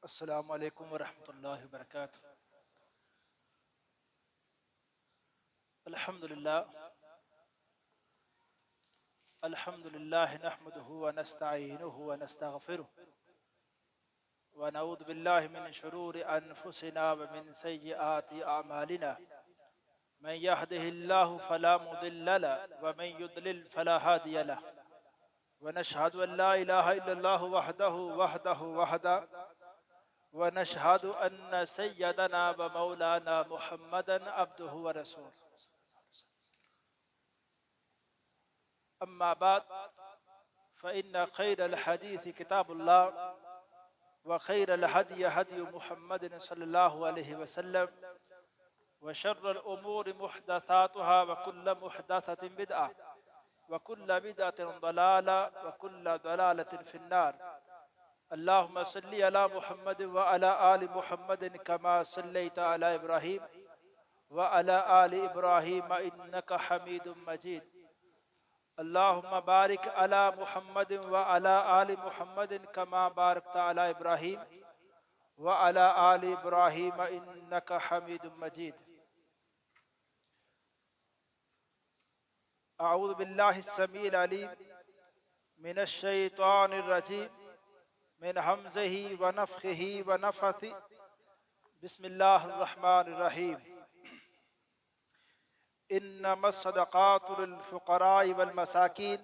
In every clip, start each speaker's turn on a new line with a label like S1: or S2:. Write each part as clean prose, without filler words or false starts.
S1: السلام علیکم ورحمۃ اللہ وبرکاتہ۔ الحمد للہ نحمده ونستعینه ونستغفره ونعوذ باللہ من شرور انفسنا ومن سیئات اعمالنا، من يهده الله فلا مضل له ومن يضلل فلا هادي له، ونشهد ان لا اله الا الله وحده ونشهد ان سيدنا ومولانا محمدا عبده ورسوله۔ اما بعد فان خير الحديث كتاب الله وخير الهدي هدي محمد صلى الله عليه وسلم وشر الامور محدثاتها وكل محدثة بدعة وكل بدعة ضلالة وكل ضلالة في النار۔ اللهم صل على محمد وعلى آل محمد كما صليت على إبراهيم وعلى آل إبراهيم إنك حميد مجيد۔ اللهم بارك على محمد وعلى آل محمد كما باركت على إبراهيم وعلى آل إبراهيم إنك حميد مجيد۔ أعوذ بالله السميع العليم من الشيطان الرجيم من همزه ونفخه ونفثه، بسم الله الرحمن الرحيم۔ انما الصدقات للفقراء والمساكين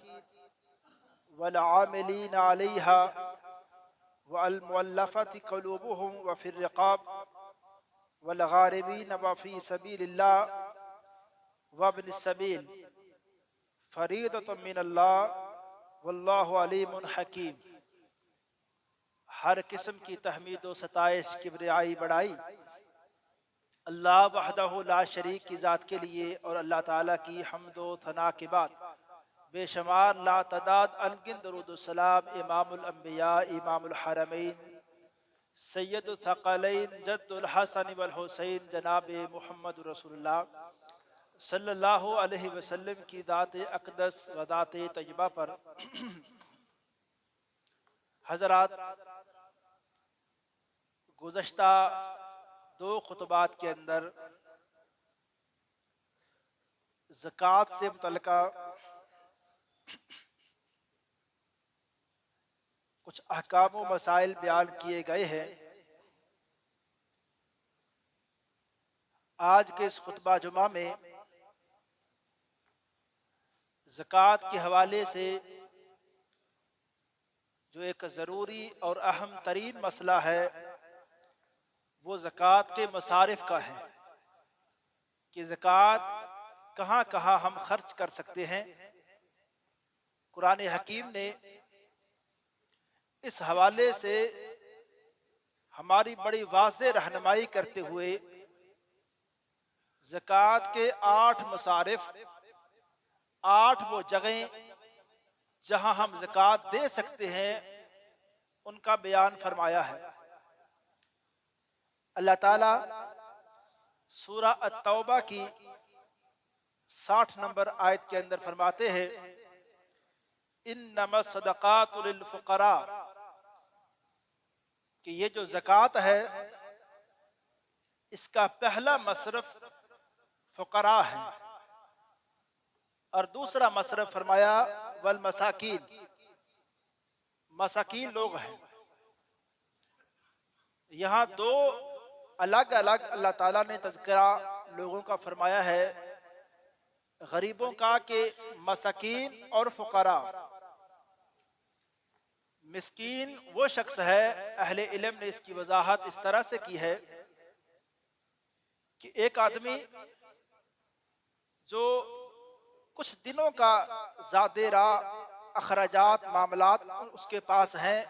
S1: والعاملين عليها والمؤلفة قلوبهم وفي الرقاب والغارمين وفي سبيل الله وابن السبيل فريضة من الله والله عليم حكيم۔ ہر قسم کی تحمید و ستائش، کبریائی، بڑائی اللہ وحدہ لا شریک کی ذات کے لیے، اور اللہ تعالیٰ کی حمد و ثنا کے بعد بے شمار لا تعداد انگن درود السلام امام الانبیاء، امام الحرمین، سید الثقلین، جد الحسن والحسین، جناب محمد رسول اللہ صلی اللہ علیہ وسلم کی ذات اقدس و ذات طیبہ پر حضرات، گزشتہ دو خطبات کے اندر زکوٰۃ سے متعلقہ کچھ احکام و مسائل بیان کیے گئے ہیں۔ آج کے اس خطبہ جمعہ میں زکوٰۃ کے حوالے سے جو ایک ضروری اور اہم ترین مسئلہ ہے وہ زکوٰۃ کے مصارف کا ہے، کہ زکوٰۃ کہاں کہاں ہم خرچ کر سکتے ہیں۔ قرآن حکیم نے اس حوالے سے ہماری بڑی واضح رہنمائی کرتے ہوئے زکوٰۃ کے 8 مصارف، 8 وہ جگہیں جہاں ہم زکوٰۃ دے سکتے ہیں، ان کا بیان فرمایا ہے۔ اللہ تعالیٰ سورہ التوبہ کی 60 نمبر آیت کے اندر فرماتے ہیں، انما الصدقات للفقراء، کہ یہ جو زکوٰۃ ہے اس کا پہلا مصرف فقراء ہے، اور دوسرا مصرف فرمایا والمساکین، مساکین لوگ ہیں۔ یہاں دو الگ الگ اللہ تعالیٰ نے تذکرہ لوگوں کا فرمایا ہے، غریبوں کا، کہ مساکین اور فقراء۔ مسکین وہ شخص ہے، اہل علم نے اس کی وضاحت اس طرح سے کی ہے کہ ایک آدمی جو کچھ دنوں کا زیادہ راہ اخراجات معاملات اس کے پاس ہیں،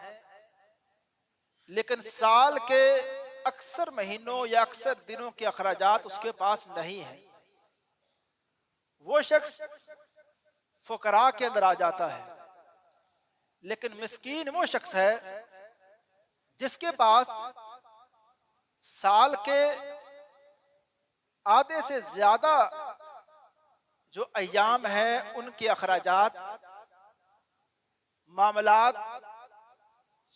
S1: لیکن سال کے اکثر مہینوں یا اکثر دنوں کے اخراجات اس کے پاس نہیں ہیں، وہ شخص فقراء کے اندر آ جاتا ہے۔ لیکن مسکین وہ شخص ہے جس کے پاس سال کے آدھے سے زیادہ جو ایام ہیں ان کے اخراجات، معاملات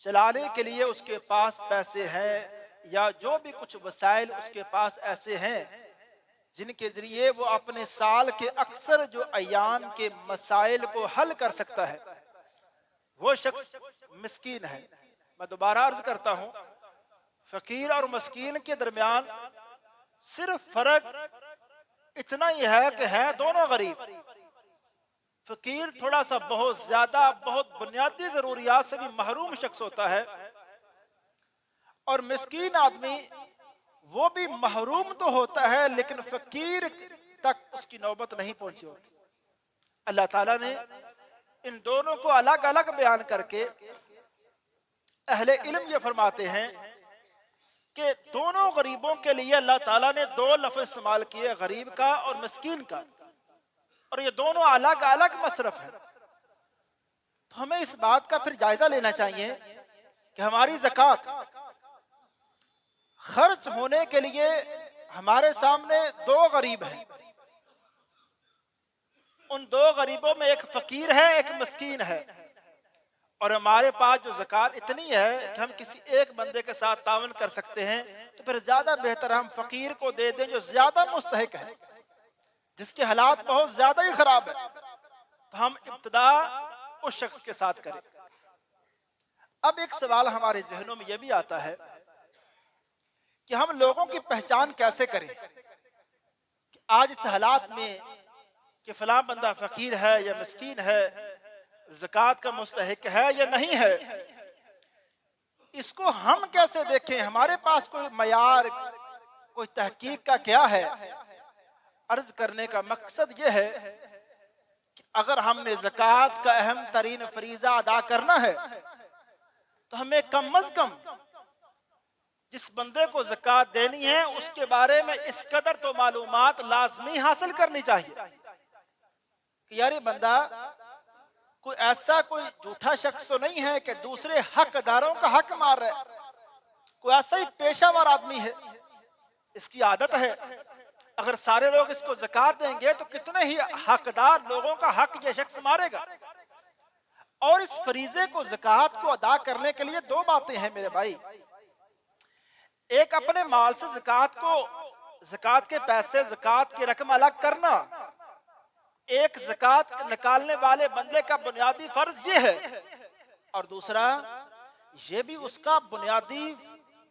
S1: چلانے کے لیے اس کے پاس پیسے ہیں یا جو بھی کچھ وسائل اس کے پاس ایسے ہیں جن کے ذریعے وہ اپنے سال کے اکثر جو ایام کے مسائل کو حل کر سکتا ہے، وہ شخص مسکین ہے۔ میں دوبارہ عرض کرتا ہوں، فقیر اور مسکین کے درمیان صرف فرق اتنا ہی ہے کہ ہیں دونوں غریب۔ فقیر تھوڑا سا بہت زیادہ بہت بنیادی ضروریات سے بھی محروم شخص ہوتا ہے، اور مسکین آدمی وہ بھی محروم تو ہوتا ہے لیکن فقیر تک اس کی نوبت نہیں پہنچی ہوتی۔ اللہ تعالیٰ نے ان دونوں کو الگ الگ بیان کر کے اہل علم یہ فرماتے ہیں کہ دونوں غریبوں کے لیے اللہ تعالیٰ نے دو لفظ استعمال کیے، غریب کا اور مسکین کا، اور یہ دونوں الگ الگ مصرف ہیں۔ تو ہمیں اس بات کا پھر جائزہ لینا چاہیے کہ ہماری زکوٰۃ خرچ ہونے کے لیے ہمارے سامنے دو غریب ہیں، ان دو غریبوں میں ایک فقیر ہے ایک مسکین ہے، اور ہمارے پاس جو زکوٰۃ اتنی ہے کہ ہم کسی ایک بندے کے ساتھ تعاون کر سکتے ہیں، تو پھر زیادہ بہتر ہم فقیر کو دے دیں جو زیادہ مستحق ہے، جس کے حالات بہت زیادہ ہی خراب ہے، تو ہم ابتدا اس شخص کے ساتھ کریں۔ اب ایک سوال ہمارے ذہنوں میں یہ بھی آتا ہے کہ ہم لوگوں کی پہچان کیسے کریں کہ آج اس حالات میں کہ فلاں بندہ فقیر ہے یا مسکین ہے، زکوٰۃ کا مستحق ہے یا نہیں ہے، اس کو ہم کیسے دیکھیں؟ ہمارے پاس کوئی معیار کوئی تحقیق کا کیا ہے؟ عرض کرنے کا مقصد یہ ہے کہ اگر ہم نے زکوٰۃ کا اہم ترین فریضہ ادا کرنا ہے تو ہمیں کم از کم جس بندے کو زکوٰۃ دینی ہے اس کے بارے میں اس قدر تو معلومات لازمی حاصل کرنی چاہیے کہ یار یہ بندہ کوئی ایسا کوئی جھوٹا شخص تو نہیں ہے کہ دوسرے حقداروں کا حق مار رہا ہے، کوئی ایسا ہی پیشہ ور آدمی ہے، اس کی عادت ہے اگر سارے لوگ اس کو زکوٰۃ دیں گے تو کتنے ہی حقدار لوگوں کا حق یہ شخص مارے گا۔ اور اس فریضے کو زکوٰۃ کو ادا کرنے کے لیے دو باتیں ہیں میرے بھائی، ایک اپنے مال سے زکوٰۃ کے پیسے زکوٰۃ کی رقم الگ کرنا، ایک زکوٰۃ نکالنے والے بندے کا بنیادی فرض یہ ہے، اور دوسرا یہ بھی اس کا بنیادی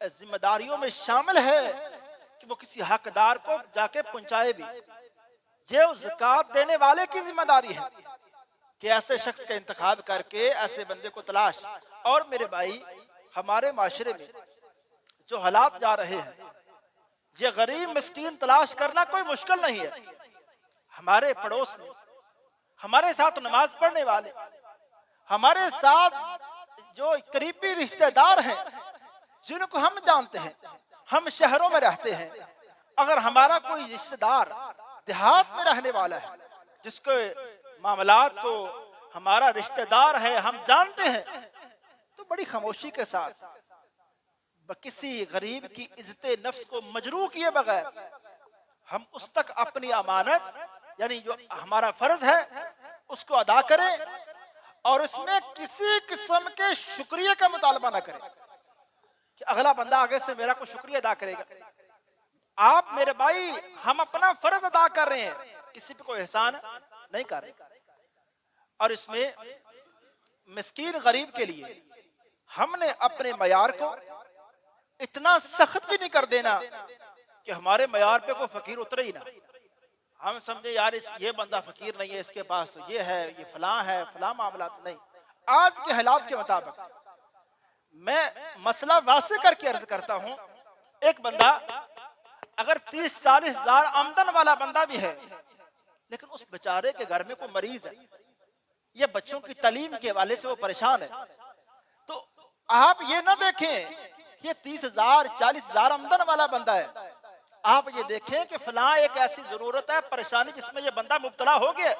S1: ذمہ داریوں میں شامل ہے کہ وہ کسی حقدار کو جا کے پہنچائے بھی۔ یہ اس زکوٰۃ دینے والے کی ذمہ داری ہے کہ ایسے شخص کا انتخاب کر کے ایسے بندے کو تلاش۔ اور میرے بھائی ہمارے معاشرے میں جو حالات جا رہے ہیں، یہ غریب مسکین تلاش کرنا کوئی مشکل نہیں ہے۔ ہمارے پڑوس میں ہمارے ساتھ نماز پڑھنے والے، ہمارے ساتھ جو قریبی رشتہ دار ہیں جن کو ہم جانتے ہیں، ہم شہروں میں رہتے ہیں، اگر ہمارا کوئی رشتہ دار دیہات میں رہنے والا ہے جس کے معاملات کو ہمارا رشتہ دار ہے ہم جانتے ہیں، تو بڑی خاموشی کے ساتھ کسی غریب کی عزت نفس کو مجروح کیے بغیر ہم اس تک اپنی امانت یعنی جو ہمارا فرض ہے اس کو ادا کریں، اور اس میں کسی قسم کے شکریہ کا مطالبہ نہ کریں کہ اگلا بندہ آگے سے میرا کوئی شکریہ ادا کرے گا۔ آپ میرے بھائی ہم اپنا فرض ادا کر رہے ہیں، کسی پہ کوئی احسان نہیں کر رہے۔ اور اس میں مسکین غریب کے لیے ہم نے اپنے معیار کو اتنا سخت بھی نہیں کر دینا کہ ہمارے معیار پہ کوئی فقیر اترے ہی نہ، ہم سمجھے یار یہ بندہ فقیر نہیں ہے، اس کے پاس یہ ہے، یہ فلاں ہے، فلاں معاملات نہیں۔ آج کے حالات کے مطابق میں مسئلہ واضح کر کے عرض کرتا ہوں، ایک بندہ اگر 30-40 ہزار آمدن والا بندہ بھی ہے لیکن اس بیچارے کے گھر میں کوئی مریض ہے یا بچوں کی تعلیم کے حوالے سے وہ پریشان ہے، تو آپ یہ نہ دیکھیں یہ 30,000-40,000 آمدن والا بندہ ہے، آپ یہ دیکھیں کہ فلاں ایک ایسی ضرورت ہے پریشانی جس میں یہ بندہ مبتلا ہو گیا۔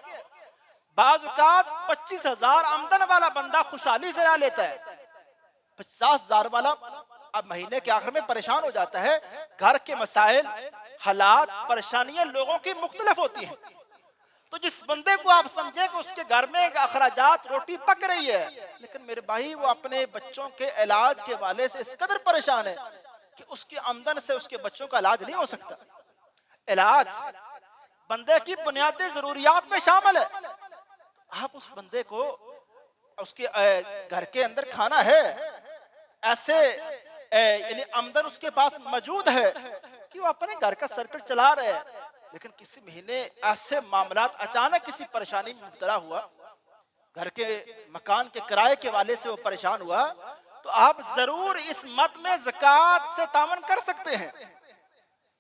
S1: بعض اوقات 25,000 آمدن والا بندہ خوشحالی سے رہ لیتا ہے، 50,000 والا اب مہینے کے آخر میں پریشان ہو جاتا ہے۔ گھر کے مسائل، حالات، پریشانیاں لوگوں کی مختلف ہوتی ہیں، تو جس بندے کو آپ سمجھیں کہ اس کے گھر میں اخراجات روٹی پک رہی ہے، لیکن میرے بھائی وہ اپنے بچوں کے علاج کے والے سے اس قدر پریشان ہے کہ اس کی آمدن سے اس کے بچوں کا علاج نہیں ہو سکتا۔ علاج بندے کی بنیادی ضروریات میں شامل ہے۔ آپ اس بندے کو اس کے گھر کے اندر کھانا ہے، ایسے یعنی آمدن اس کے پاس موجود ہے کہ وہ اپنے گھر کا سرکٹ چلا رہے ہیں، لیکن کسی مہینے ایسے معاملات اچانک کسی پریشانی میں مبتلا ہوا، گھر کے مکان کے کرائے کے والے سے وہ پریشان ہوا، تو آپ ضرور اس مد میں زکوٰۃ سے تعاون کر سکتے ہیں۔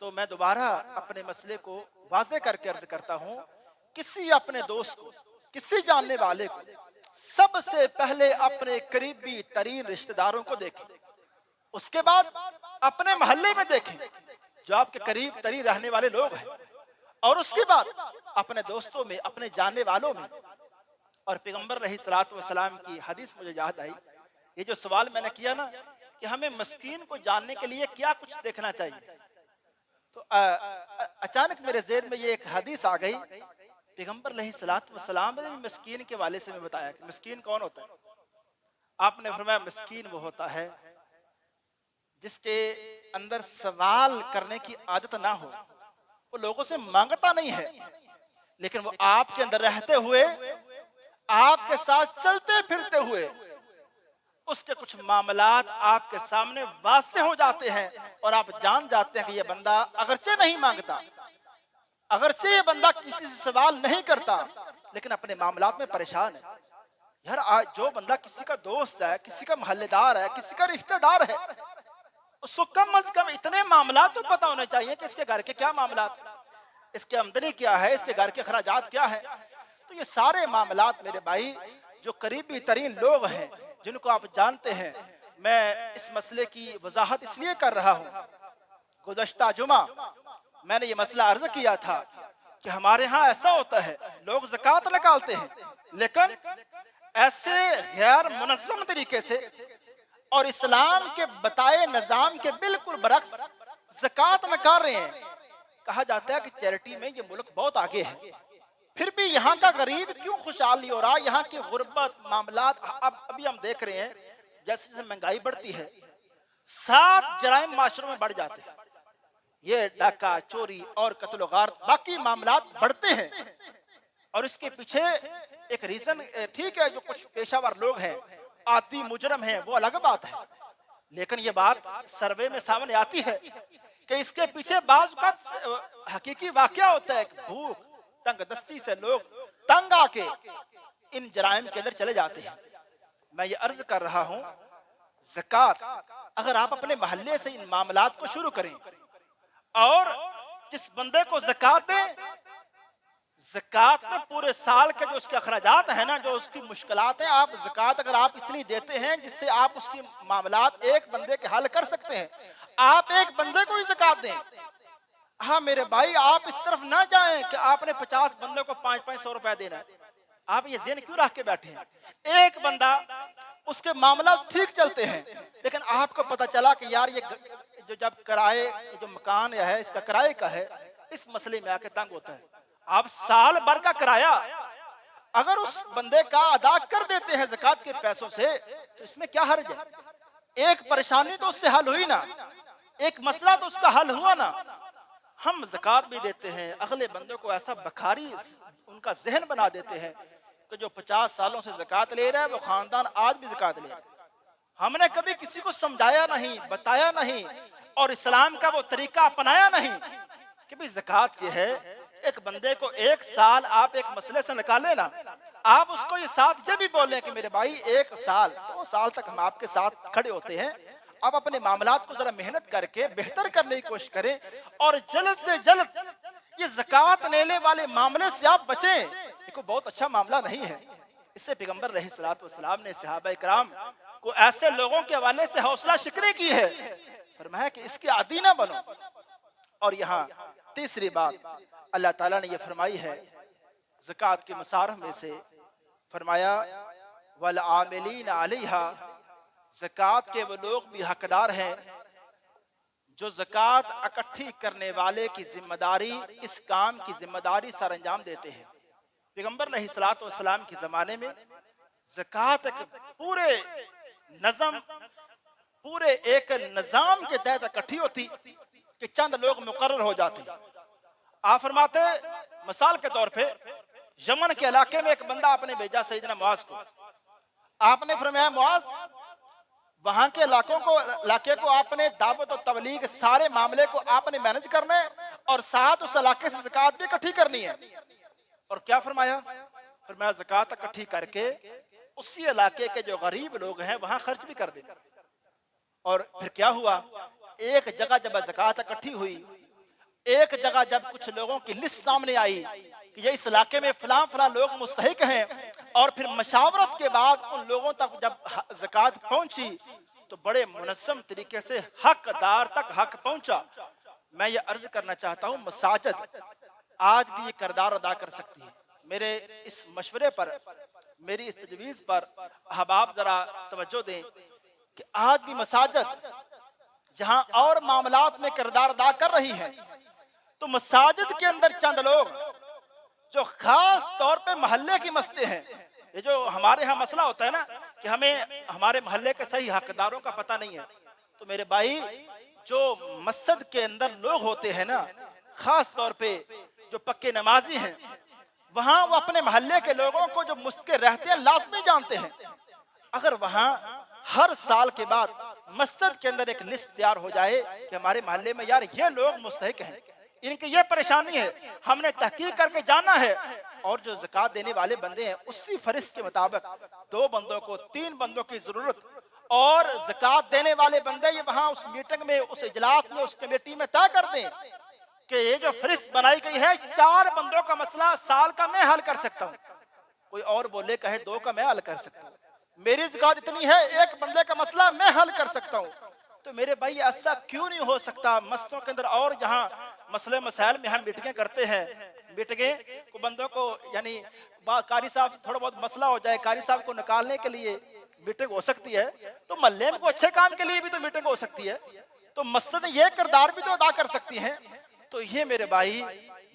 S1: تو میں دوبارہ اپنے مسئلے کو واضح کر کے عرض کرتا ہوں، کسی اپنے دوست کو، کسی جاننے والے کو سب سے پہلے اپنے قریبی ترین رشتہ داروں کو دیکھیں، اس کے بعد اپنے محلے میں دیکھیں جو آپ کے قریب ترین رہنے والے لوگ ہیں، اور اس کے بعد اپنے دوستوں میں، اپنے جاننے والوں میں۔ اور پیغمبر علیہ الصلوۃ والسلام کی حدیث مجھے یاد آئی، یہ جو سوال میں نے کیا نا کہ ہمیں مسکین کو جاننے کے لیے کیا کچھ دیکھنا چاہیے، تو اچانک میرے ذہن میں یہ ایک حدیث آ گئی۔ پیغمبر علیہ الصلوۃ والسلام نے مسکین کے والے سے میں بتایا کہ مسکین کون ہوتا ہے۔ آپ نے فرمایا مسکین وہ ہوتا ہے جس کے اندر سوال کرنے کی عادت نہ ہو، وہ لوگوں سے مانگتا نہیں ہے، لیکن وہ آپ کے اندر رہتے ہوئے، آپ کے ساتھ چلتے پھرتے ہوئے اس کے کچھ معاملات آپ کے سامنے واضح ہو جاتے ہیں، اور آپ جان جاتے ہیں کہ یہ بندہ اگرچہ نہیں مانگتا، اگرچہ یہ بندہ کسی سے سوال نہیں کرتا، لیکن اپنے معاملات میں پریشان ہے۔ یار جو بندہ کسی کا دوست ہے، کسی کا محلے دار ہے، کسی کا رشتہ دار ہے، اس کو کم از کم اتنے معاملات تو پتہ ہونے چاہیے کہ اس کے گھر کے کیا معاملات ہیں، اس کی آمدنی کیا ہے، اس کے گھر کے اخراجات کیا ہے۔ تو یہ سارے معاملات میرے بھائی جو قریبی ترین لوگ ہیں، جن کو آپ جانتے ہیں، میں اس مسئلے کی وضاحت اس لیے کر رہا ہوں۔ گزشتہ جمعہ میں نے یہ مسئلہ عرض کیا تھا کہ ہمارے ہاں ایسا ہوتا ہے، لوگ زکوٰۃ نکالتے ہیں لیکن ایسے غیر منظم طریقے سے اور اسلام کے بتائے نظام کے بالکل برعکس زکوٰۃ نکال رہے ہیں۔ کہا جاتا ہے کہ چیریٹی میں یہ ملک بہت آگے ہے، پھر بھی یہاں کا غریب کیوں خوشحال نہیں ہو رہا؟ یہاں کی غربت معاملات ابھی ہم دیکھ رہے ہیں، جیسے جیسے مہنگائی بڑھتی ہے 7 جرائم معاشروں میں بڑھ جاتے ہیں، یہ ڈاکہ، چوری اور قتل و غارت، باقی معاملات بڑھتے ہیں، اور اس کے پیچھے ایک ریزن ٹھیک ہے، جو کچھ پیشہ ور لوگ ہیں، عادی مجرم ہیں، وہ الگ بات ہے، لیکن یہ بات سروے میں سامنے آتی ہے کہ اس کے پیچھے بعض اوقات حقیقی واقعہ ہوتا ہے کہ بھوک تنگ دستی سے لوگ تنگ آ کے ان جرائم کے اندر چلے جاتے ہیں۔ میں یہ عرض کر رہا ہوں، زکوٰۃ اگر آپ اپنے محلے سے ان معاملات کو شروع کریں، اور جس بندے کو زکوٰۃ دیں، زکوٰۃ میں پورے سال کے جو اس کے اخراجات ہیں نا، جو اس کی مشکلات ہیں، آپ زکوٰۃ اگر آپ اتنی دیتے ہیں جس سے آپ اس کی معاملات ایک بندے کے حل کر سکتے ہیں، آپ ایک بندے کو ہی زکوٰۃ دیں۔ ہاں میرے بھائی، آپ اس طرف نہ جائیں کہ آپ نے 50 بندے کو 500 روپے دینا ہے۔ آپ یہ ذہن کیوں رکھ کے بیٹھے ہیں؟ ایک بندہ، اس کے معاملات ٹھیک چلتے ہیں، لیکن آپ کو پتا چلا کہ یار یہ جو جب کرائے، جو مکان ہے اس کا کرائے کا ہے، اس مسئلے میں آ کے تنگ ہوتا ہے۔ آپ سال بھر کا کرایہ اگر اس بندے کا ادا کر دیتے ہیں زکوٰۃ کے پیسوں سے، تو اس میں کیا حرج ہے؟ ایک پریشانی تو اس سے حل ہوئی نا، ایک مسئلہ تو اس کا حل ہوا نا۔ ہم زکوٰۃ بھی دیتے ہیں، اگلے بندوں کو ایسا بخاری ان کا ذہن بنا دیتے ہیں کہ جو 50 سالوں سے زکوٰۃ لے رہا ہے وہ خاندان آج بھی زکوٰۃ لے رہا ہے۔ ہم نے کبھی کسی کو سمجھایا نہیں، بتایا نہیں، اور اسلام کا وہ طریقہ اپنایا نہیں کہ بھی زکوٰۃ یہ ہے۔ ایک بندے کو 1 سال آپ ایک مسئلے سے نکالے نا، آپ اس کو یہ ساتھ یہ بھی بولیں کہ میرے بھائی 1 سال 2 سال تک ہم آپ کے ساتھ کھڑے ہوتے ہیں، آپ اپنے معاملات کو ذرا محنت کر کے بہتر کرنے کی کوشش کریں، اور جلد سے جلد یہ زکوٰۃ لینے والے معاملے سے آپ بچیں۔ یہ کوئی بہت اچھا معاملہ نہیں ہے۔ اس سے پیغمبر علیہ الصلوۃ والسلام نے صحابہ کرام کو ایسے لوگوں کے حوالے سے حوصلہ شکنی کی ہے، فرمایا کہ اس کے عادی نہ بنو۔ اور یہاں تیسری بات اللہ تعالیٰ نے یہ فرمائی ہے زکوٰۃ کے مصارف میں سے، فرمایا والعاملین علیہا، زکوٰۃ کے وہ لوگ بھی حقدار ہیں جو زکوٰۃ اکٹھی کرنے والے کی ذمہ داری، اس کام کی ذمہ داری سر انجام دیتے ہیں۔ پیغمبر علیہ الصلوۃ والسلام کے زمانے میں زکوٰۃ ایک پورے نظم، پورے ایک نظام کے تحت اکٹھی ہوتی کہ چند لوگ مقرر ہو جاتے. آپ فرماتے مثال کے طور پہ یمن کے علاقے میں ایک بندہ آپ نے بھیجا سیدنا معاذ کو. آپ نے فرمایا معاذ وہاں کے علاقے کو آپ نے دعوت و تبلیغ سارے معاملے کو آپ نے مینج کرنا ہے اور ساتھ اس علاقے سے زکوٰۃ بھی اکٹھی کرنی ہے. اور کیا فرمایا؟ فرمایا زکوٰۃ اکٹھی کر کے اسی علاقے کے جو غریب لوگ ہیں وہاں خرچ بھی کر دیں. اور پھر کیا ہوا؟ ایک جگہ جب زکوٰۃ اکٹھی ہوئی، ایک جگہ جب کچھ لوگوں کی لسٹ سامنے آئی کہ یہ اس علاقے میں فلاں فلاں لوگ مستحق ہیں، اور پھر مشاورت کے بعد ان لوگوں تک جب زکوٰۃ پہنچی تو بڑے منظم طریقے سے حق دار تک حق پہنچا. میں یہ عرض کرنا چاہتا ہوں مساجد آج بھی یہ کردار ادا کر سکتی ہے. میرے اس مشورے پر، میری اس تجویز پر احباب ذرا توجہ دیں کہ آج بھی مساجد جہاں اور معاملات میں کردار ادا کر رہی ہے، تو مساجد کے اندر چند لوگ جو خاص طور پہ محلے کی مسئلے ہیں. یہ جو ہمارے ہاں مسئلہ ہوتا ہے نا کہ ہمیں ہمارے محلے کے صحیح حقداروں کا پتہ نہیں ہے، تو میرے بھائی جو مسجد کے اندر لوگ ہوتے ہیں نا، خاص طور پہ جو پکے نمازی ہیں، وہاں وہ اپنے محلے کے لوگوں کو جو مستقل رہتے ہیں لازمی جانتے ہیں. اگر وہاں ہر سال کے بعد مسجد کے اندر ایک لسٹ تیار ہو جائے کہ ہمارے محلے میں یار یہ لوگ مستحق ہیں، ان کی یہ پریشانی ہے، ہم نے تحقیق کر کے جانا ہے، اور جو زکوٰۃ دینے والے بندے ہیں اسی فہرست کے مطابق 2 بندوں کو 3 بندوں کی ضرورت، اور زکوٰۃ دینے والے بندے یہ وہاں اس میٹنگ میں، اس اجلاس میں، اس کمیٹی میں طے کر دیں کہ یہ جو فہرست بنائی گئی ہے 4 بندوں کا مسئلہ سال کا میں حل کر سکتا ہوں. کوئی اور بولے کہے 2 کا میں حل کر سکتا ہوں، میری زکوٰۃ اتنی ہے 1 بندے کا مسئلہ میں حل کر سکتا ہوں. تو میرے بھائی ایسا کیوں نہیں ہو سکتا؟ مسجدوں کے اندر اور جہاں مسئلے مسائل میں ہم میٹنگیں کرتے ہیں، میٹنگیں کو بندوں کو یعنی قاری صاحب تھوڑا بہت مسئلہ ہو جائے، قاری صاحب کو نکالنے کے لیے میٹنگ ہو سکتی ہے، تو محلے میں کوئی اچھے کام کے لیے بھی تو میٹنگ ہو سکتی ہے، تو مسجد یہ کردار بھی تو ادا کر سکتی ہیں. تو یہ میرے بھائی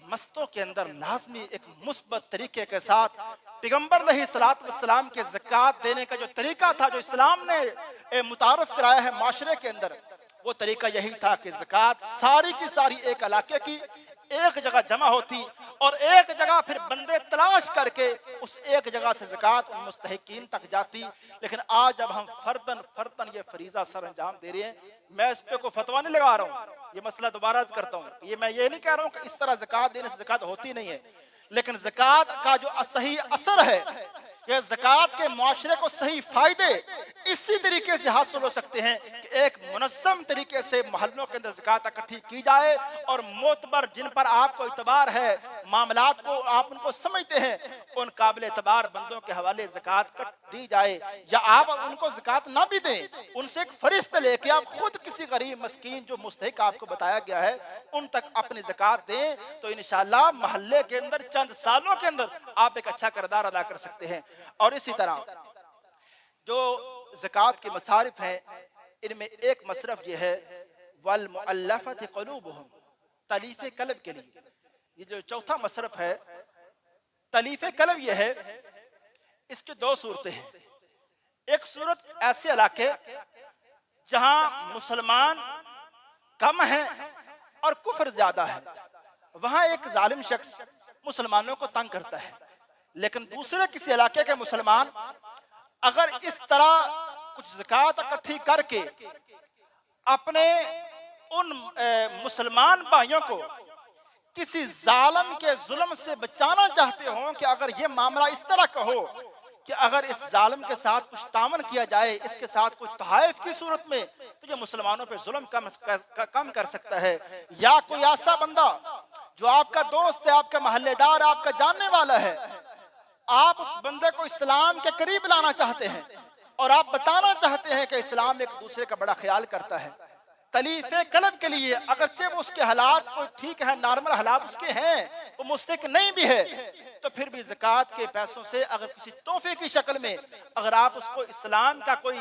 S1: مسجدوں کے اندر لازمی ایک مثبت طریقے کے ساتھ پیغمبر علیہ الصلوۃ والسلام کے زکوٰۃ دینے کا جو طریقہ تھا، جو اسلام نے متعارف کرایا ہے معاشرے کے اندر، وہ طریقہ یہی تھا کہ زکوٰۃ ساری کی ساری ایک علاقے کی ایک جگہ جمع ہوتی، اور ایک جگہ پھر بندے تلاش کر کے اس ایک جگہ سے زکوٰۃ ان مستحقین تک جاتی. لیکن آج جب ہم فردن یہ فریضہ سر انجام دے رہے ہیں، میں اس پہ کوئی فتویٰ نہیں لگا رہا ہوں، یہ مسئلہ دوبارہ عرض کرتا ہوں، میں یہ نہیں کہہ رہا ہوں کہ اس طرح زکوٰۃ دینے سے زکوٰۃ ہوتی نہیں ہے، لیکن زکوٰۃ کا جو صحیح اثر ہے، یہ زکوٰۃ کے معاشرے کو صحیح فائدے اسی طریقے سے حاصل ہو سکتے ہیں کہ ایک منظم طریقے سے محلوں کے اندر زکوٰۃ اکٹھی کی جائے، اور معتبر جن پر آپ کو اعتبار ہے، معاملات کو آپ ان کو سمجھتے ہیں، ان قابل اعتبار بندوں کے حوالے زکوٰۃ دی جائے، یا آپ ان کو زکوٰۃ نہ بھی دیں، ان سے ایک فہرست لے کے آپ خود کسی غریب مسکین جو مستحق آپ کو بتایا گیا ہے ان تک اپنی زکوٰۃ دیں، تو انشاءاللہ محلے کے اندر چند سالوں کے اندر آپ ایک اچھا کردار ادا کر سکتے ہیں. اور اسی طرح جو زکوٰۃ کے مصارف ہیں، ان میں ایک مصرف یہ ہے والمؤلفۃ قلوبہم، تالیف قلب کے لیے. یہ جو چوتھا مصرف ہے تالیف قلب، یہ ہے اس کے 2 صورتیں ہیں. ایک صورت ایسے علاقے جہاں مسلمان کم ہیں اور کفر زیادہ ہے، وہاں ایک ظالم شخص مسلمانوں کو تنگ کرتا ہے، لیکن دوسرے کسی علاقے کے مسلمان اگر اس طرح کچھ زکوٰۃ اکٹھی کر کے اپنے ان مسلمان بھائیوں کو کسی ظالم کے ظلم سے بچانا چاہتے ہوں، کہ اگر یہ معاملہ اس طرح کا ہو کہ اگر اس ظالم کے ساتھ کچھ تعاون کیا جائے، اس کے ساتھ کچھ تحائف کی صورت میں، تو یہ مسلمانوں پہ ظلم کم کر سکتا ہے. یا کوئی ایسا بندہ جو آپ کا دوست ہے، آپ کا محلے دار، آپ کا جاننے والا ہے، آپ اس بندے کو اسلام کے قریب لانا چاہتے ہیں اور آپ بتانا چاہتے ہیں کہ اسلام ایک دوسرے کا بڑا خیال کرتا ہے. تلیف قلب کے لیے اگرچہ وہ اس کے حالات کوئی ٹھیک ہے، نارمل حالات اس کے ہیں، وہ مستحق نہیں بھی ہے، تو پھر بھی زکوٰۃ کے پیسوں سے اگر کسی تحفے کی شکل میں اگر آپ اس کو اسلام کا کوئی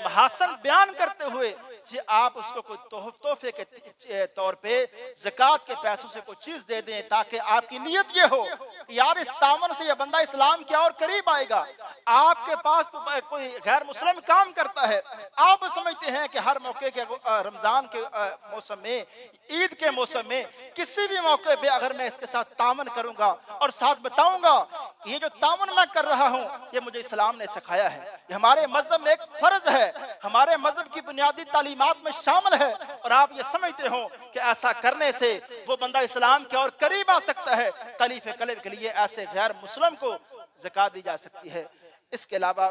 S1: محاسن بیان کرتے ہوئے کہ آپ اس کو کوئی تحفے کے طور پہ زکوٰۃ کے پیسوں سے کوئی چیز دے دیں تاکہ آپ کی نیت یہ ہو کہ یار اس تعاون سے یہ بندہ اسلام کے اور قریب آئے گا. آپ کے پاس کوئی غیر مسلم کام کرتا ہے, آپ سمجھتے ہیں کہ ہر موقع کے رمضان کے موسم میں, عید کے موسم میں, کسی بھی موقع پہ اگر میں اس کے ساتھ تعاون کروں گا اور ساتھ بتاؤں گا کہ یہ جو تعاون میں کر رہا ہوں یہ مجھے اسلام نے سکھایا ہے, یہ ہمارے مذہب میں ایک فرض ہے, ہمارے مذہب کی بنیادی تعلیمات میں شامل ہے, اور آپ یہ سمجھتے ہو کہ ایسا کرنے سے وہ بندہ اسلام کے اور قریب آ سکتا ہے, تالیف قلب کے لیے ایسے غیر مسلم کو زکوٰۃ دی جا سکتی ہے. اس کے علاوہ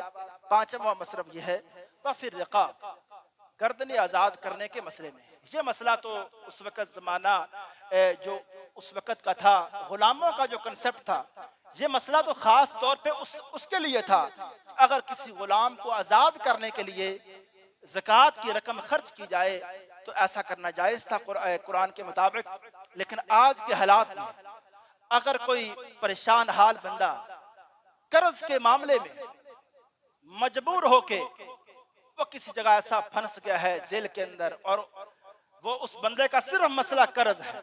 S1: پانچواں مصرف یہ ہے وفی الرقاب, گردنیں آزاد کرنے کے مسئلے میں. یہ مسئلہ تو اس وقت زمانہ جو اس وقت کا تھا, غلاموں کا جو کنسپٹ تھا, یہ مسئلہ تو خاص طور پہ اس کے لیے تھا. اگر کسی غلام کو آزاد کرنے کے لیے زکوٰۃ کی رقم خرچ کی جائے تو ایسا کرنا جائز تھا قرآن کے مطابق. لیکن آج کے حالات میں اگر کوئی پریشان حال بندہ قرض کے معاملے میں مجبور ہو کے وہ کسی جگہ ایسا پھنس گیا ہے جیل کے اندر, اور وہ اس بندے کا صرف مسئلہ قرض ہے,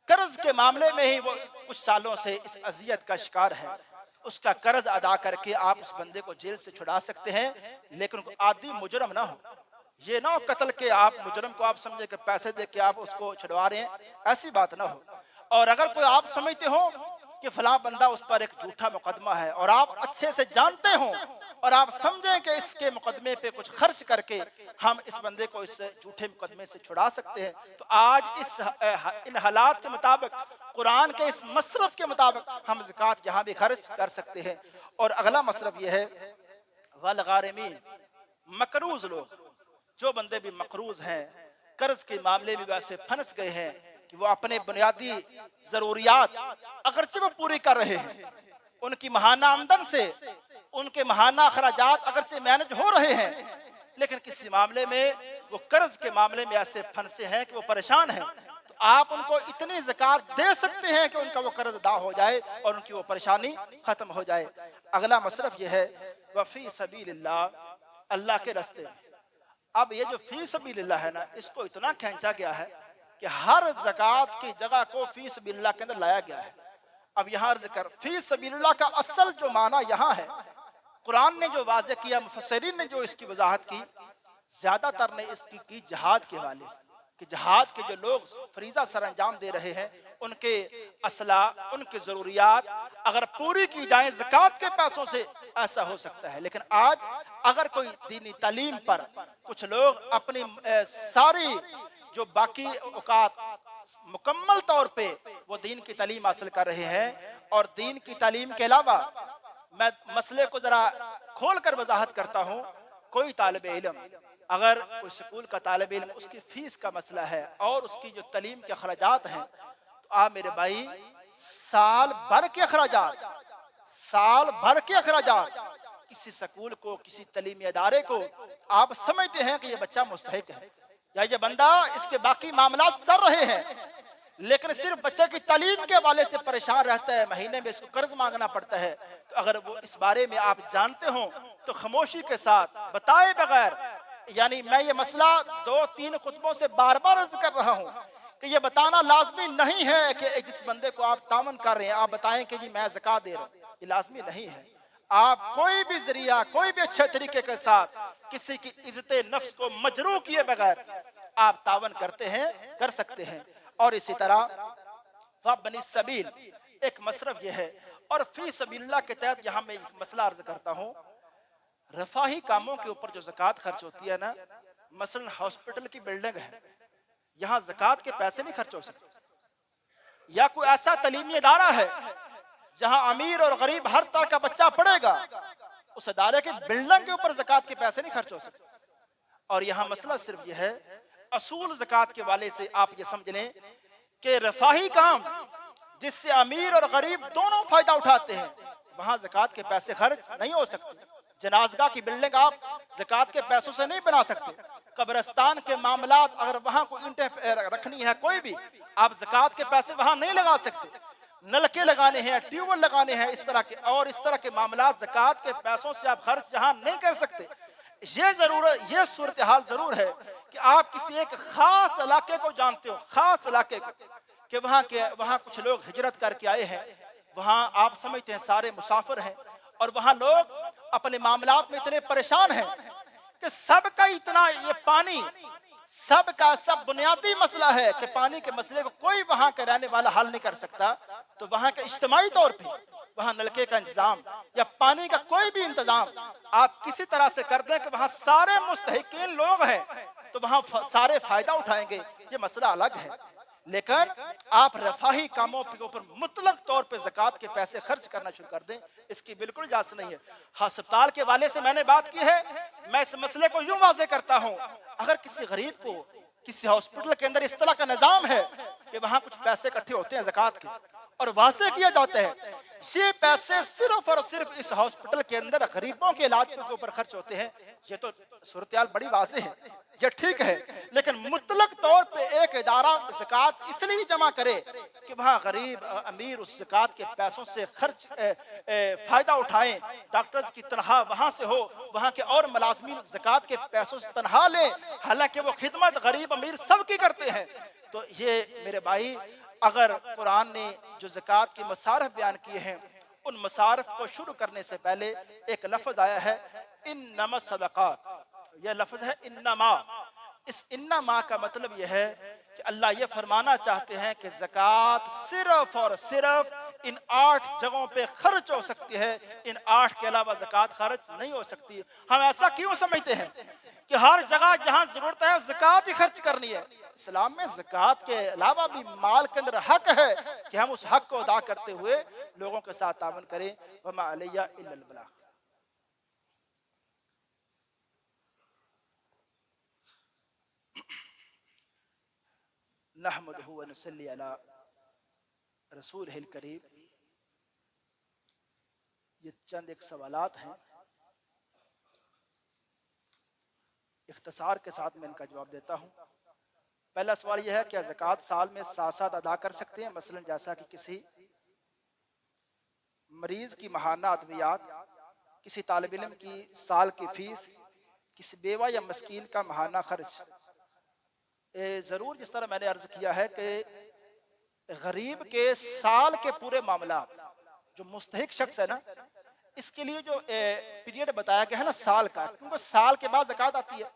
S1: قرض کے معاملے میں ہی وہ کچھ سالوں سے اس اذیت کا شکار ہے, اس کا قرض ادا کر کے آپ اس بندے کو جیل سے چھڑا سکتے ہیں, لیکن عادی مجرم نہ ہو. یہ نہ ہو قتل کے آپ مجرم کو آپ سمجھے کہ پیسے دے کے آپ اس کو چھڑوا رہے ہیں, ایسی بات نہ ہو. اور اگر کوئی آپ سمجھتے ہو کہ فلاں بندہ اس پر ایک جھوٹا مقدمہ ہے اور آپ اچھے سے جانتے ہوں اور آپ سمجھیں کہ اس کے مقدمے پہ کچھ خرچ کر کے ہم اس بندے کو اس جھوٹے مقدمے سے چھڑا سکتے ہیں, تو آج ان حالات کے مطابق قرآن کے اس مصرف کے مطابق ہم زکوٰۃ یہاں بھی خرچ کر سکتے ہیں. اور اگلا مصرف یہ ہے والغارمین, مقروض لوگ, جو بندے بھی مقروض ہیں, قرض کے معاملے میں ویسے پھنس گئے ہیں کہ وہ اپنے بنیادی ضروریات اگرچہ وہ پوری کر رہے ہیں, ان کی ماہانہ آمدن سے ان کے ماہانہ اخراجات اگرچہ مینج ہو رہے ہیں, لیکن کسی معاملے میں وہ قرض کے معاملے میں ایسے پھنسے ہیں کہ وہ پریشان ہیں, تو آپ ان کو اتنی زکوٰۃ دے سکتے ہیں کہ ان کا وہ قرض ادا ہو جائے اور ان کی وہ پریشانی ختم ہو جائے. اگلا مصرف یہ ہے وفی سبیل اللہ, اللہ کے راستے میں. اب یہ جو فی سبیل اللہ ہے نا, اس کو اتنا کھینچا گیا ہے کہ ہر زکوٰۃ کی جگہ کو فی سبیل اللہ کے اندر لایا گیا ہے. اب یہاں ذکر فی سبیل اللہ کا اصل جو معنی یہاں ہے, قرآن نے جو واضح کیا, مفسرین نے جو اس کی وضاحت کی, زیادہ تر نے اس کی جہاد کے حوالے سے, کہ جہاد کے جو لوگ فریضہ سر انجام دے رہے ہیں ان کے اسلحہ, ان کے ضروریات اگر پوری کی جائیں زکوٰۃ کے پیسوں سے ایسا ہو سکتا ہے. لیکن آج اگر کوئی دینی تعلیم پر کچھ لوگ اپنی ساری جو باقی اوقات مکمل طور پہ وہ دین کی تعلیم حاصل کر رہے ہیں, اور دین کی تعلیم کے علاوہ میں مسئلے کو ذرا کھول کر وضاحت کرتا ہوں, کوئی طالب علم اگر کوئی سکول کا طالب علم اس کی فیس کا مسئلہ ہے اور اس کی جو تعلیم کے اخراجات ہیں, تو آپ میرے بھائی سال بھر کے اخراجات کسی سکول کو, کسی تعلیمی ادارے کو آپ سمجھتے ہیں کہ یہ بچہ مستحق ہے یا یہ بندہ اس کے باقی معاملات چل رہے ہیں, لیکن صرف بچے کی تعلیم کے حوالے سے پریشان رہتا ہے, مہینے میں اس کو قرض مانگنا پڑتا ہے, تو اگر وہ اس بارے میں آپ جانتے ہوں تو خاموشی کے ساتھ بتائے بغیر, یعنی میں یہ مسئلہ 2-3 خطبوں سے بار بار عرض کر رہا ہوں کہ یہ بتانا لازمی نہیں ہے کہ جس بندے کو آپ تعاون کر رہے ہیں آپ بتائیں کہ جی میں زکوٰۃ دے رہا ہوں, یہ لازمی نہیں ہے. آپ کوئی بھی ذریعہ, کوئی بھی اچھے طریقے کے ساتھ کسی کی عزت نفس کو مجروح کیے بغیر آپ تعاون کرتے ہیں, کر سکتے ہیں. اور اسی طرح فَبْنِ السَّبِيلِ ایک مصرف یہ ہے, اور فی سبیل اللہ کے تحت یہاں میں ایک مسئلہ عرض کرتا ہوں, رفاہی کاموں کے اوپر جو زکوٰۃ خرچ ہوتی ہے نا, مثلا ہاسپٹل کی بلڈنگ ہے, یہاں زکوٰۃ کے پیسے نہیں خرچ ہو سکتے, یا کوئی ایسا تعلیمی ادارہ ہے جہاں امیر اور غریب ہر طرح کا بچہ پڑھے گا, اس ادارے کی بلڈنگ کے اوپر زکوٰۃ کے پیسے نہیں خرچ ہو سکتے. اور یہاں مسئلہ صرف یہ ہے, اصول زکوٰۃ کے والے سے آپ یہ سمجھ لیں کہ رفاہی کام جس سے امیر اور غریب دونوں فائدہ اٹھاتے ہیں وہاں زکوٰۃ کے پیسے خرچ نہیں ہو سکتے. جنازگاہ کی بلڈنگ آپ زکوٰۃ کے پیسوں سے نہیں بنا سکتے, قبرستان کے معاملات اگر وہاں کوئی اینٹیں رکھنی ہے کوئی بھی, آپ زکوٰۃ کے پیسے وہاں نہیں لگا سکتے. نلکے لگانے ہیں، ٹیوب ویل لگانے ہیں، اس طرح کے معاملات زکوٰۃ کے پیسوں سے آپ خرچ جہاں نہیں کر سکتے، یہ صورتحال ضرور ہے کہ آپ کسی ایک خاص علاقے کو جانتے ہو، خاص علاقے کو، کہ وہاں کچھ لوگ ہجرت کر کے آئے ہیں، وہاں آپ سمجھتے ہیں سارے مسافر ہیں، اور وہاں لوگ اپنے معاملات میں اتنے پریشان ہیں کہ سب کا اتنا یہ پانی سب کا سب بنیادی مسئلہ ہے کہ پانی کے مسئلے کو کوئی وہاں کا رہنے والا حل نہیں کر سکتا، تو وہاں کے اجتماعی طور پہ وہاں نلکے کا انتظام یا پانی کا کوئی بھی انتظام آپ کسی طرح سے کر دیں کہ وہاں سارے مستحقین لوگ ہیں تو وہاں سارے فائدہ اٹھائیں گے، یہ مسئلہ الگ ہے۔ لیکن آپ رفاہی کاموں کے اوپر مطلق طور پہ زکوٰۃ کے پیسے خرچ کرنا شروع کر دیں، اس کی بالکل اجازت نہیں ہے۔ ہسپتال کے والے سے میں نے بات کی ہے، میں اس مسئلے کو یوں واضح کرتا ہوں، اگر کسی غریب کو کسی ہاسپٹل کے اندر اس طرح کا نظام ہے کہ وہاں کچھ پیسے اکٹھے ہوتے ہیں زکوٰۃ کے اور واضح کیا جاتا ہے یہ پیسے صرف اور صرف اس ہاسپٹل کے اندر غریبوں کے علاج کے اوپر خرچ ہوتے ہیں، یہ تو صورتحال بڑی واضح ہے، یہ ٹھیک ہے، لیکن مطلق طور پہ ایک ادارہ زکوٰۃ اس لیے جمع کرے کہ وہاں غریب امیر اس زکوٰۃ کے پیسوں سے خرچ فائدہ اٹھائیں، ڈاکٹرز کی تنخواہ وہاں سے ہو، وہاں کے اور ملازمین زکوٰۃ کے پیسوں سے تنخواہ لیں، حالانکہ وہ خدمت غریب امیر سب کی کرتے ہیں، تو یہ میرے بھائی اگر قرآن نے جو زکوٰۃ کے مصارف بیان کیے ہیں ان مصارف کو شروع کرنے سے پہلے ایک لفظ آیا ہے انما الصدقات، یہ لفظ ہے انما، اس انما کا مطلب یہ ہے کہ اللہ یہ فرمانا چاہتے ہیں کہ زکوٰۃ صرف اور صرف ان 8 جگہوں پہ خرچ ہو سکتی ہے، ان 8 کے علاوہ زکوٰۃ خرچ نہیں ہو سکتی۔ ہم ایسا کیوں سمجھتے ہیں کہ ہر جگہ جہاں ضرورت ہے زکوٰۃ ہی خرچ کرنی ہے؟ اسلام میں زکوٰۃ کے علاوہ بھی مال کے اندر حق ہے کہ ہم اس حق کو ادا کرتے ہوئے لوگوں کے ساتھ تعاون کریں۔ وما علیہ الا البلاغ۔ نحمدہ ونصلی علی رسولہ الکریم۔ یہ چند ایک سوالات ہیں، اختصار کے ساتھ میں ان کا جواب دیتا ہوں۔ پہلا سوال یہ ہے کہ زکوٰۃ سال میں ساتھ ساتھ ادا کر سکتے ہیں؟ مثلا جیسا کہ کسی مریض کی ماہانہ ادویات، کسی طالب علم کی سال کی فیس، کسی بیوہ یا مسکین کا ماہانہ خرچ۔ ضرور جس طرح میں نے عرض کیا ہے کہ غریب کے سال کے پورے معاملات، جو مستحق شخص ہے نا، اس کے لیے جو پیریڈ بتایا گیا ہے نا سال کا، کیونکہ سال کے بعد زکوٰۃ آتی ہے،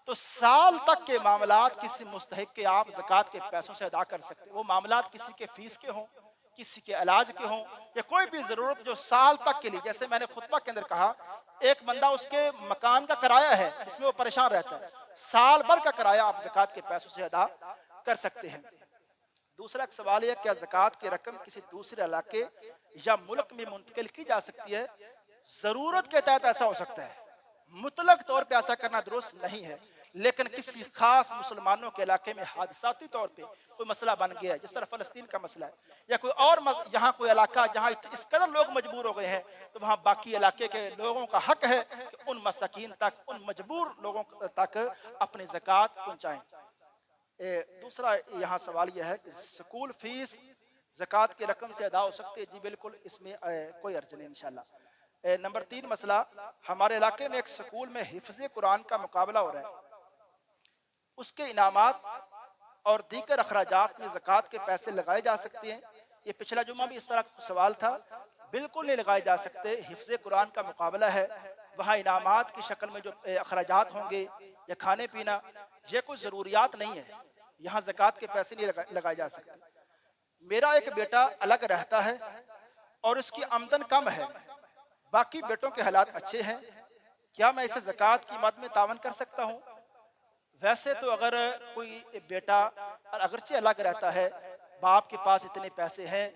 S1: تو سال تک کے معاملات کسی مستحق کے آپ زکوٰۃ کے پیسوں سے ادا کر سکتے ہیں۔ وہ معاملات کسی کے فیس کے ہوں، کسی کے علاج کے ہوں، یا کوئی بھی ضرورت جو سال تک کے لیے، جیسے میں نے خطبہ کے اندر کہا ایک بندہ اس کے مکان کا کرایہ ہے جس میں وہ پریشان رہتا ہے، سال بھر کا کرایہ آپ زکوٰۃ کے پیسوں سے ادا کر سکتے ہیں۔ دوسرا ایک سوال یہ کہ زکوٰۃ کی رقم کسی دوسرے علاقے یا ملک میں منتقل کی جا سکتی ہے؟ ضرورت کے تحت ایسا ہو سکتا ہے، مطلق طور پہ ایسا کرنا درست نہیں ہے، لیکن کسی خاص مسلمانوں کے علاقے میں حادثاتی طور پہ کوئی مسئلہ بن گیا ہے، جس طرح فلسطین کا مسئلہ ہے، یا کوئی اور یہاں کوئی علاقہ جہاں اس قدر لوگ مجبور ہو گئے ہیں، تو وہاں باقی علاقے کے لوگوں کا حق ہے کہ ان مساکین تک، ان مجبور لوگوں تک اپنی زکوٰۃ پہنچائیں۔ دوسرا یہاں سوال یہ ہے کہ سکول فیس زکوٰۃ کی رقم سے ادا ہو سکتی ہے؟ جی بالکل، اس میں کوئی حرج نہیں انشاءاللہ۔ نمبر 3 مسئلہ، ہمارے علاقے میں ایک سکول میں حفظ قرآن کا مقابلہ ہو رہا ہے، اس کے انعامات اور دیگر اخراجات میں زکوٰۃ کے پیسے لگائے جا سکتے ہیں؟ یہ پچھلا جمعہ بھی اس طرح سوال تھا، بالکل نہیں لگائے جا سکتے۔ حفظ قرآن کا مقابلہ ہے، وہاں انعامات کی شکل میں جو اخراجات ہوں گے یا کھانے پینا، یہ کوئی ضروریات نہیں ہے، یہاں زکوٰۃ کے پیسے نہیں لگائے جا سکتے۔ میرا ایک بیٹا الگ رہتا ہے اور اس کی آمدن کم ہے، باقی بیٹوں کے حالات اچھے ہیں، کیا میں اسے زکوٰۃ کی مد میں تعاون کر سکتا ہوں؟ ویسے تو اگر کوئی بیٹا اگرچہ الگ رہتا ہے، باپ کے پاس اتنے پیسے ہیں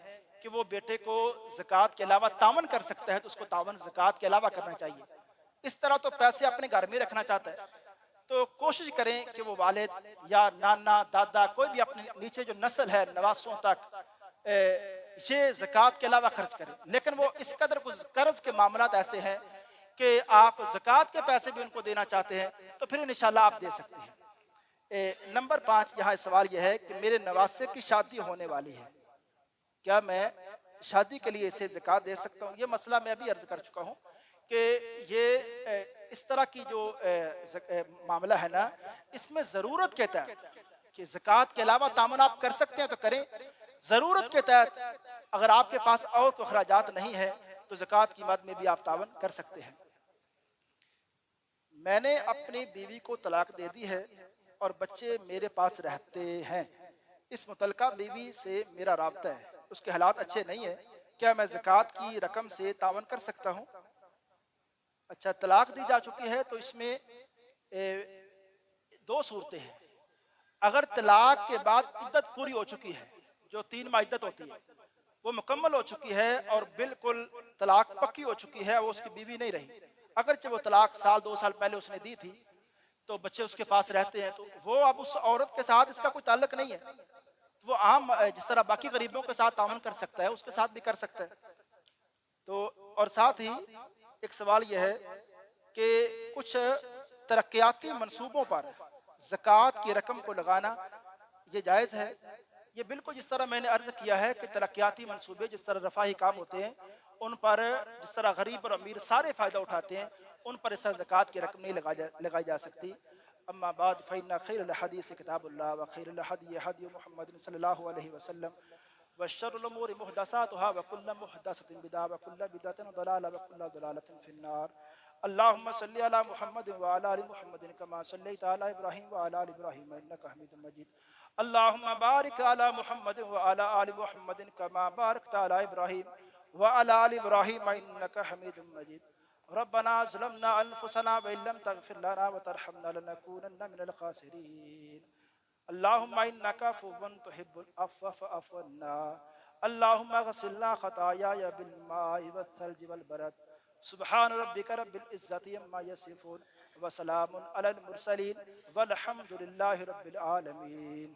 S1: کہ وہ بیٹے کو زکوٰۃ کے علاوہ تعاون کر سکتا ہے، تو اس کو تعاون زکوٰۃ کے علاوہ کرنا چاہیے۔ اس طرح تو پیسے اپنے گھر میں رکھنا چاہتا ہے تو کوشش کریں کہ وہ والد یا نانا دادا کوئی بھی اپنے نیچے جو نسل ہے نواسوں تک یہ زکوٰۃ کے علاوہ خرچ کریں، لیکن وہ اس قدر کچھ قرض کے معاملات ایسے ہیں کہ آپ زکوٰۃ کے پیسے بھی ان کو دینا چاہتے ہیں تو پھر انشاءاللہ آپ دے سکتے ہیں۔ نمبر 5 یہاں سوال یہ ہے کہ میرے نواسے کی شادی ہونے والی ہے، کیا میں شادی کے لیے اسے زکوٰۃ دے سکتا ہوں؟ یہ مسئلہ میں ابھی عرض کر چکا ہوں کہ یہ اس طرح کی جو معاملہ ہے نا، اس میں ضرورت کے تحت کہ زکوٰۃ کے علاوہ تعاون آپ کر سکتے ہیں تو کریں، ضرورت کے تحت اگر آپ کے پاس اور کوئی اخراجات نہیں ہے تو زکوٰۃ کی مد میں بھی آپ تعاون کر سکتے ہیں۔ میں نے اپنی بیوی کو طلاق دے دی ہے اور بچے میرے پاس رہتے ہیں، اس متعلقہ بیوی سے میرا رابطہ ہے، اس کے حالات اچھے نہیں ہیں، کیا میں زکوٰۃ کی رقم سے تعاون کر سکتا ہوں؟ اچھا، طلاق دی جا چکی ہے تو اس میں دو صورتیں ہیں۔ اگر طلاق کے بعد عدت پوری ہو چکی ہے، جو 3 ماہ عدت ہوتی ہے وہ مکمل ہو چکی ہے اور بالکل طلاق پکی ہو چکی ہے، وہ اس کی بیوی نہیں رہی، اگرچہ وہ طلاق سال 2 سال پہلے اس نے دی تھی تو بچے اس کے پاس رہتے ہیں، تو وہ اب اس عورت کے ساتھ اس کا کوئی تعلق نہیں ہے، وہ عام جس طرح باقی غریبوں کے ساتھ تعاون کر سکتا ہے اس کے ساتھ بھی کر سکتا ہے۔ تو اور ساتھ ہی ایک سوال یہ ہے کہ کچھ ترقیاتی منصوبوں پر زکوٰۃ کی رقم کو لگانا یہ جائز ہے؟ یہ بالکل جس طرح میں نے عرض کیا ہے کہ ترقیاتی منصوبے جس طرح رفاہی کام ہوتے ہیں ان پر جس طرح غریب اور امیر سارے فائدہ اٹھاتے ہیں، ان پر اس طرح زکوٰۃ کی رقم نہیں لگائی جا سکتی۔ اما بعد فإن خیر الحدیث کتاب اللہ وخیر الہدی ہدی محمد صلی اللہ علیہ وسلم وشر الامور محدثاتها وكل محدثة بدعة وكل بدعة ضلالة وكل ضلالة في النار۔ اللهم صل على محمد وعلى ال محمد كما صليت على ابراهيم وعلى ال ابراهيم انك حميد مجيد۔ اللهم بارك على محمد وعلى ال محمد كما باركت على ابراهيم وعلى ال ابراهيم انك حميد مجيد۔ ربنا ظلمنا انفسنا وان لم تغفر لنا وترحمنا لنكونن من الخاسرين۔ اللهم انك عفو تحب العفو فاعف عنا۔ اللهم اغسلنا خطاياي بالماء والثلج والبرد۔ سبحان ربك رب العزة عما يصفون وسلام على المرسلين والحمد لله رب العالمين۔